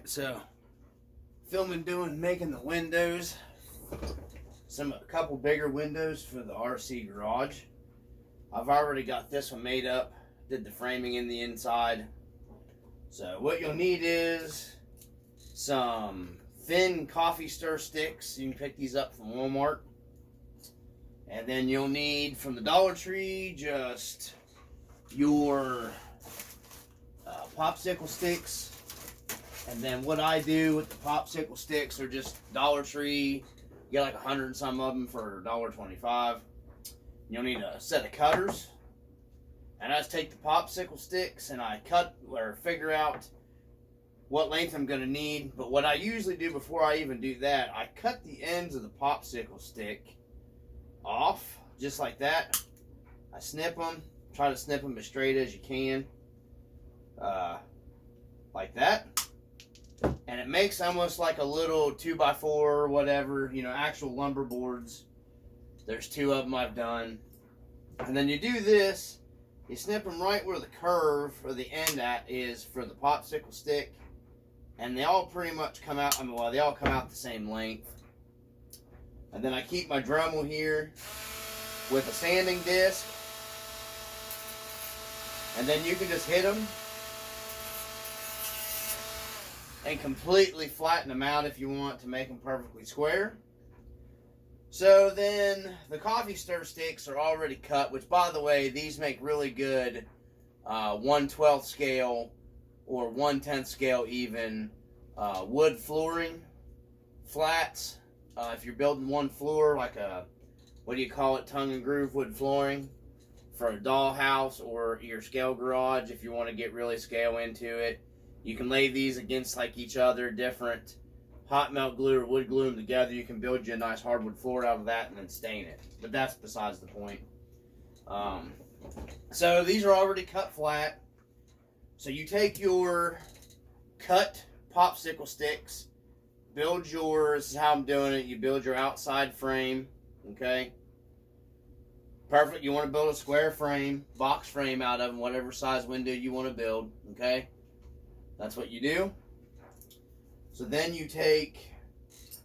So filming making the windows, a couple bigger windows for the RC garage. I've already got this one made up, did the framing in the inside. So what you'll need is some thin coffee stir sticks. You can pick these up from Walmart. And then you'll need from the Dollar Tree just your popsicle sticks. And then what I do with the popsicle sticks are just Dollar Tree. You get like 100 and some of them for $1.25. You'll need a set of cutters. And I just take the popsicle sticks and I cut or figure out what length I'm going to need. But what I usually do before I even do that, I cut the ends of the popsicle stick off just like that. I snip them. Try to snip them as straight as you can. Like that. And it makes almost like a little 2x4 or whatever, actual lumber boards. There's 2 of them I've done. And then you do this, you snip them right where the curve or the end at is for the popsicle stick. And they all pretty much come out, they all come out the same length. And then I keep my Dremel here with a sanding disc. And then you can just hit them and completely flatten them out if you want to make them perfectly square. So then the coffee stir sticks are already cut, which by the way, these make really good 1/12 scale or 1/10 scale even wood flooring flats. If you're building one floor, like tongue and groove wood flooring for a dollhouse or your scale garage, if you want to get really scale into it, you can lay these against like each other, different hot melt glue or wood glue them together. You can build you a nice hardwood floor out of that and then stain it. But that's besides the point. So these are already cut flat. So you take your cut popsicle sticks, this is how I'm doing it, you build your outside frame, okay? Perfect, you want to build a square frame, box frame out of them, whatever size window you want to build, okay? That's what you do. So then you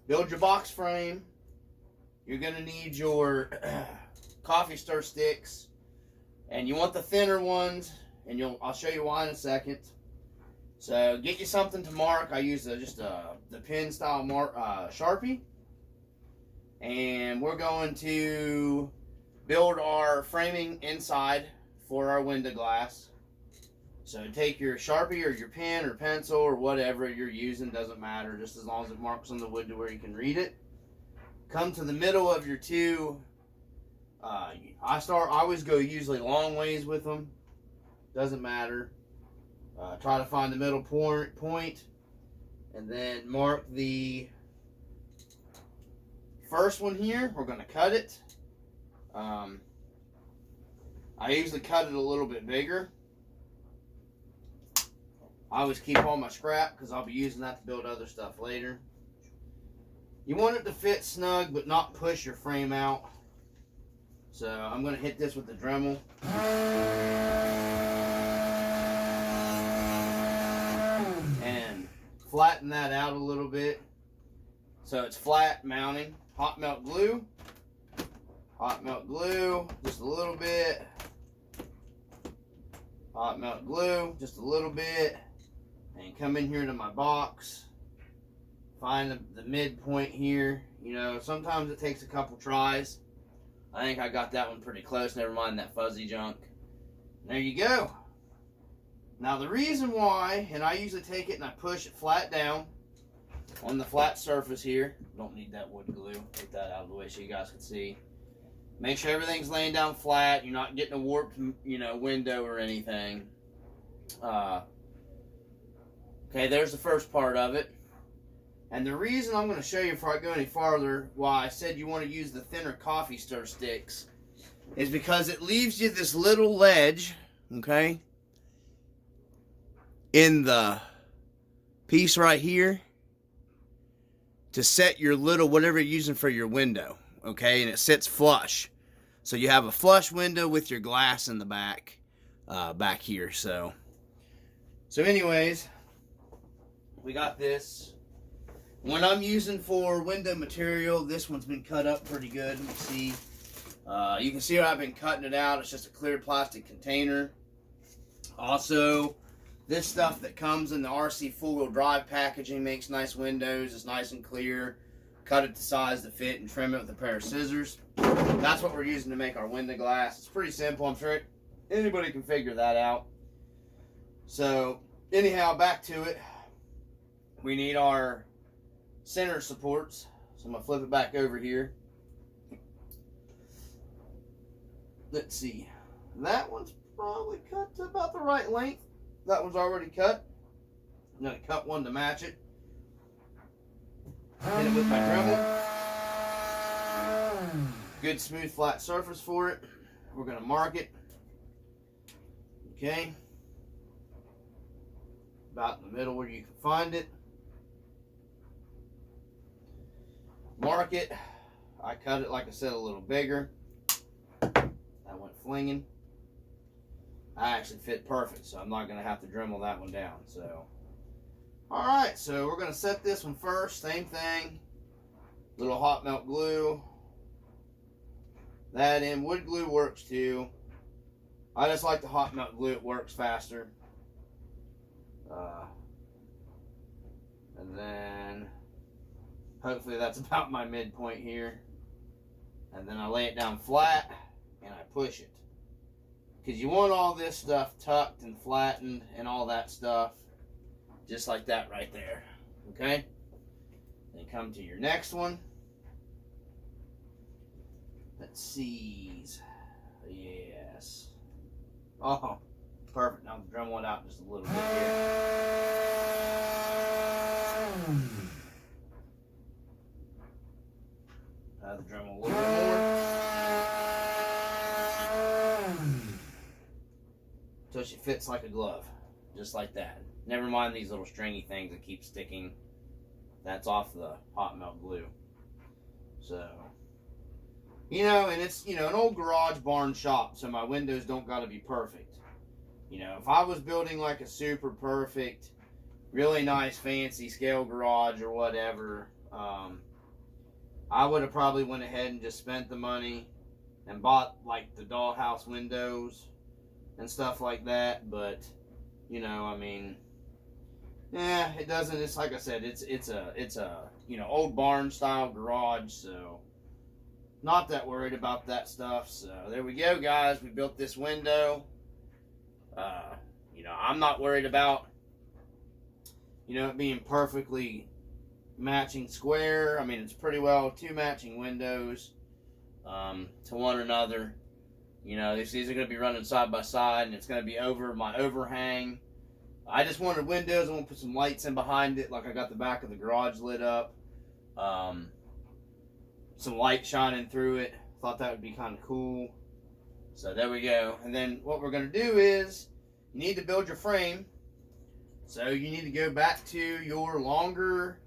build your box frame. You're going to need your coffee stir sticks. And you want the thinner ones. And I'll show you why in a second. So get you something to mark. I use the pen style Sharpie. And we're going to build our framing inside for our window glass. So take your Sharpie or your pen or pencil or whatever you're using, doesn't matter, just as long as it marks on the wood to where you can read it. Come to the middle of your two. I always go usually long ways with them. Doesn't matter. Try to find the middle point and then mark the first one here. We're going to cut it. I usually cut it a little bit bigger. I always keep all my scrap because I'll be using that to build other stuff later. You want it to fit snug but not push your frame out. So I'm going to hit this with the Dremel. And flatten that out a little bit. So it's flat mounting. Hot melt glue. Hot melt glue, just a little bit. Hot melt glue, just a little bit. And come in here to my box, find the midpoint here. Sometimes it takes a couple tries. I think I got that one pretty close, never mind that fuzzy junk. There you go. Now the reason why, and I usually take it and I push it flat down on the flat surface here. Don't need that wood glue. Take that out of the way so you guys can see. Make sure everything's laying down flat. You're not getting a warped, window or anything. Okay, there's the first part of it. And the reason I'm going to show you before I go any farther why I said you want to use the thinner coffee stir sticks is because it leaves you this little ledge, okay, in the piece right here to set your little whatever you're using for your window, okay, and it sits flush. So you have a flush window with your glass in the back here. So anyways, we got this. When I'm using for window material, this one's been cut up pretty good. Let me see. You can see how I've been cutting it out. It's just a clear plastic container. Also, this stuff that comes in the RC four-wheel drive packaging makes nice windows. It's nice and clear. Cut it to size to fit and trim it with a pair of scissors. That's what we're using to make our window glass. It's pretty simple. I'm sure anybody can figure that out. So, anyhow, back to it. We need our center supports. So I'm going to flip it back over here. Let's see. That one's probably cut to about the right length. That one's already cut. I'm going to cut one to match it. Hit it with my Dremel. Good smooth flat surface for it. We're going to mark it. Okay. About in the middle where you can find it. Mark it. I cut it, like I said, a little bigger. That went flinging. I actually fit perfect, so I'm not going to have to Dremel that one down. So, alright, so we're going to set this one first. Same thing. Little hot melt glue. That in. Wood glue works too. I just like the hot melt glue. It works faster. And then, hopefully that's about my midpoint here. And then I lay it down flat and I push it. Because you want all this stuff tucked and flattened and all that stuff. Just like that right there. Okay? Then come to your next one. Let's see. Yes. Oh, perfect. Now drum one out just a little bit here. The drum a little bit more. So she fits like a glove. Just like that. Never mind these little stringy things that keep sticking. That's off the hot melt glue. So, you know, and it's, you know, an old garage barn shop, so my windows don't gotta be perfect. You know, if I was building like a super perfect, really nice, fancy scale garage or whatever, I would have probably went ahead and just spent the money and bought like the dollhouse windows and stuff like that. But, you know, I mean, yeah, it doesn't. It's like I said, it's a you know, old barn style garage, so not that worried about that stuff. So there we go, guys. We built this window. You know, I'm not worried about, you know, it being perfectly matching square. I mean, it's pretty well two matching windows to one another. You know, these are going to be running side by side, and it's going to be over my overhang. I just wanted windows. I want to put some lights in behind it, like I got the back of the garage lit up. Some light shining through it. Thought that would be kind of cool. So there we go. And then what we're going to do is, you need to build your frame. So you need to go back to your longer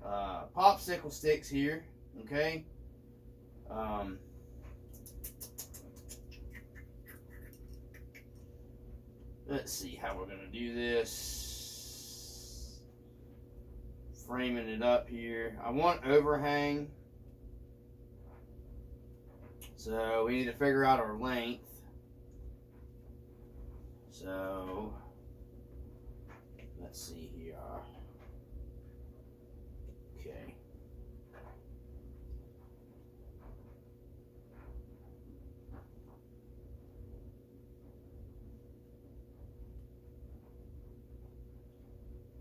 popsicle sticks here. Okay. Let's see how we're going to do this. Framing it up here. I want overhang. So we need to figure out our length. So let's see here. Okay.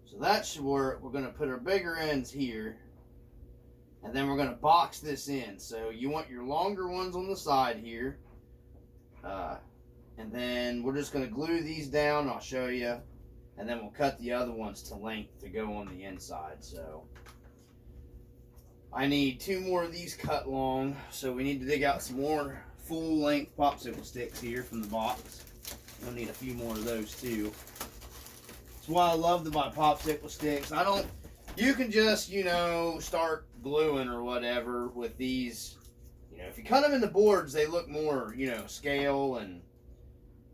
So that should work. We're going to put our bigger ends here. And then we're going to box this in. So you want your longer ones on the side here. And then we're just going to glue these down. I'll show you. And then we'll cut the other ones to length to go on the inside. So I need 2 more of these cut long. So we need to dig out some more full length popsicle sticks here from the box. We'll need a few more of those too. That's why I love to buy popsicle sticks. You can just, you know, start gluing or whatever with these. You know, if you cut them in the boards, they look more, you know, scale and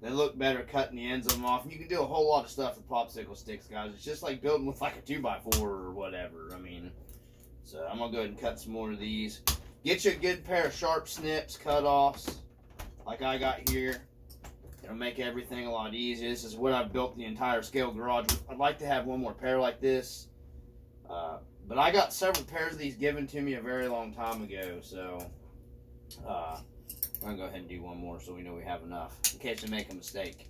They look better cutting the ends of them off. And you can do a whole lot of stuff with popsicle sticks, guys. It's just like building with like a 2x4 or whatever. I mean, so I'm going to go ahead and cut some more of these. Get you a good pair of sharp snips, cut-offs, like I got here. It'll make everything a lot easier. This is what I've built the entire scale garage with. I'd like to have one more pair like this. But I got several pairs of these given to me a very long time ago. So I'm going to go ahead and do one more so we know we have enough in case we make a mistake.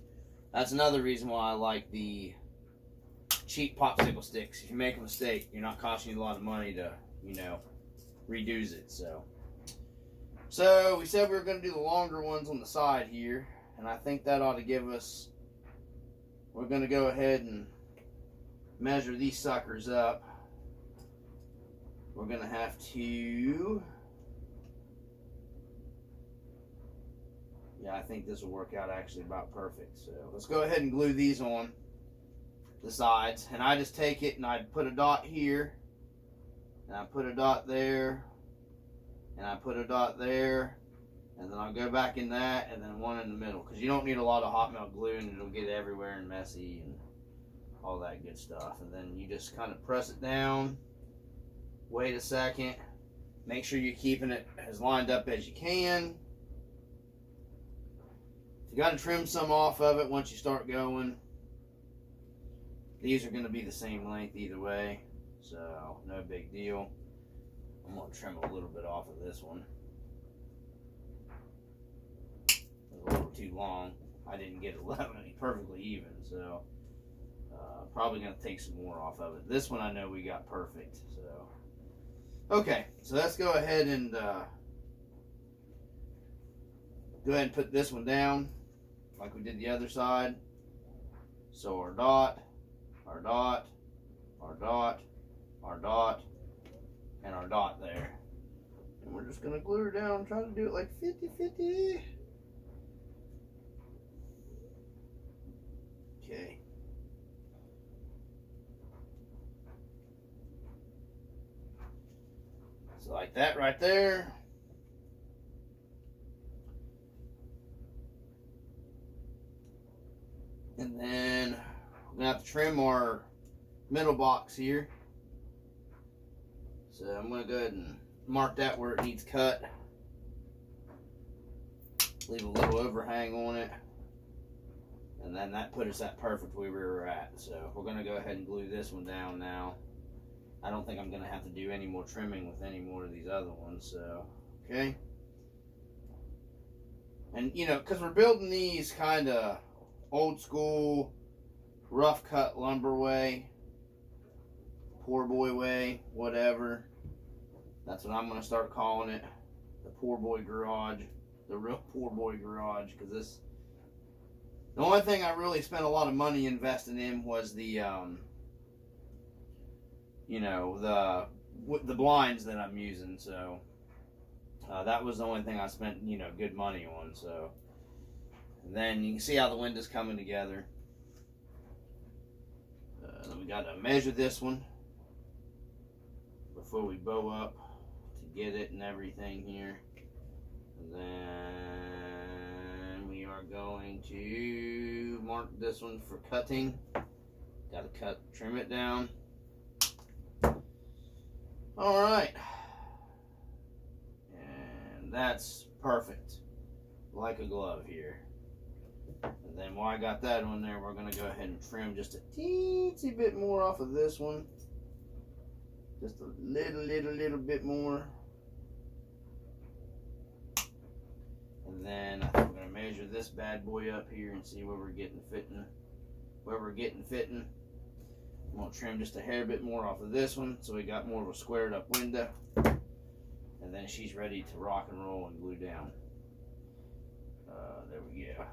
That's another reason why I like the cheap popsicle sticks. If you make a mistake, you're not costing you a lot of money to, you know, redo it. So we said we were going to do the longer ones on the side here. And I think that ought to give us, we're going to go ahead and measure these suckers up. We're going to have to, yeah, I think this will work out actually about perfect. So let's go ahead and glue these on the sides. And I just take it and I put a dot here, and I put a dot there, and I put a dot there. And then I'll go back in that, and then one in the middle. Because you don't need a lot of hot melt glue, and it'll get everywhere and messy and all that good stuff. And then you just kind of press it down. Wait a second. Make sure you're keeping it as lined up as you can. You got to trim some off of it once you start going. These are going to be the same length either way. So, no big deal. I'm going to trim a little bit off of this one. A little too long. I didn't get it perfectly even, so probably going to take some more off of it. This one I know we got perfect. So okay, so let's go ahead and put this one down like we did the other side. So our dot, our dot, our dot, our dot, and our dot there. And we're just going to glue her down, try to do it like 50-50. Okay. So like that right there. And then we're gonna have to trim our middle box here. So I'm gonna go ahead and mark that where it needs cut. Leave a little overhang on it. And then that put us at perfect where we were at. So we're going to go ahead and glue this one down now. I don't think I'm going to have to do any more trimming with any more of these other ones. So, okay. And, you know, because we're building these kind of old school, rough cut lumber way, poor boy way, whatever. That's what I'm going to start calling it. The poor boy garage. The real poor boy garage. Because this... The only thing I really spent a lot of money investing in was the, you know, the blinds that I'm using. So that was the only thing I spent, you know, good money on. So and then you can see how the window's coming together. Then we got to measure this one before we bow up to get it and everything here. And then we are going to mark this one for cutting. Got to trim it down. All right. And that's perfect. Like a glove here. And then while I got that on there, we're going to go ahead and trim just a teensy bit more off of this one. Just a little bit more. And then I think we're going to measure this bad boy up here and see where we're getting fitting. I'm going to trim just a hair bit more off of this one so we got more of a squared up window. And then she's ready to rock and roll and glue down. There we go.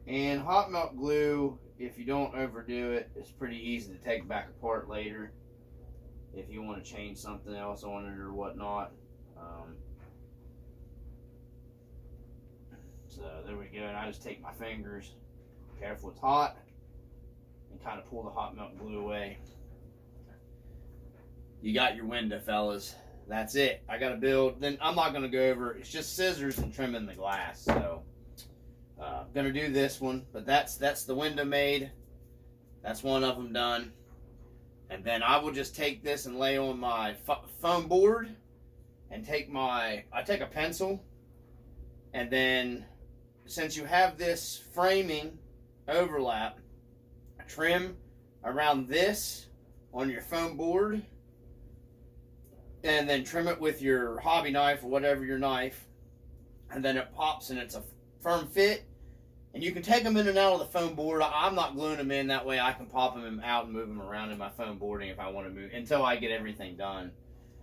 And hot melt glue, if you don't overdo it, it's pretty easy to take back apart later if you want to change something else on it or whatnot. So there we go, and I just take my fingers, careful it's hot, and kind of pull the hot melt glue away. You got your window, fellas. That's it. I got to build. Then I'm not going to go over. It's just scissors and trimming the glass. So I'm going to do this one. But that's the window made. That's one of them done. And then I will just take this and lay on my foam board and I take a pencil, and then since you have this framing overlap, trim around this on your foam board, and then trim it with your hobby knife or whatever your knife, and then it pops and it's a firm fit. And you can take them in and out of the foam board. I'm not gluing them in. That way I can pop them out and move them around in my foam boarding if I want to move, until I get everything done.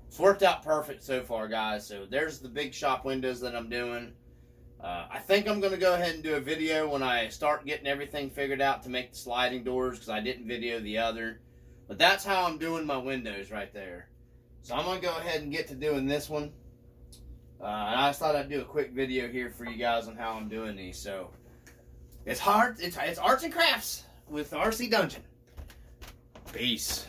It's worked out perfect so far, guys. So there's the big shop windows that I'm doing. I think I'm going to go ahead and do a video when I start getting everything figured out to make the sliding doors, because I didn't video the other. But that's how I'm doing my windows right there. So I'm going to go ahead and get to doing this one. And I just thought I'd do a quick video here for you guys on how I'm doing these. So it's hard. It's arts and crafts with RC Dungeon. Peace.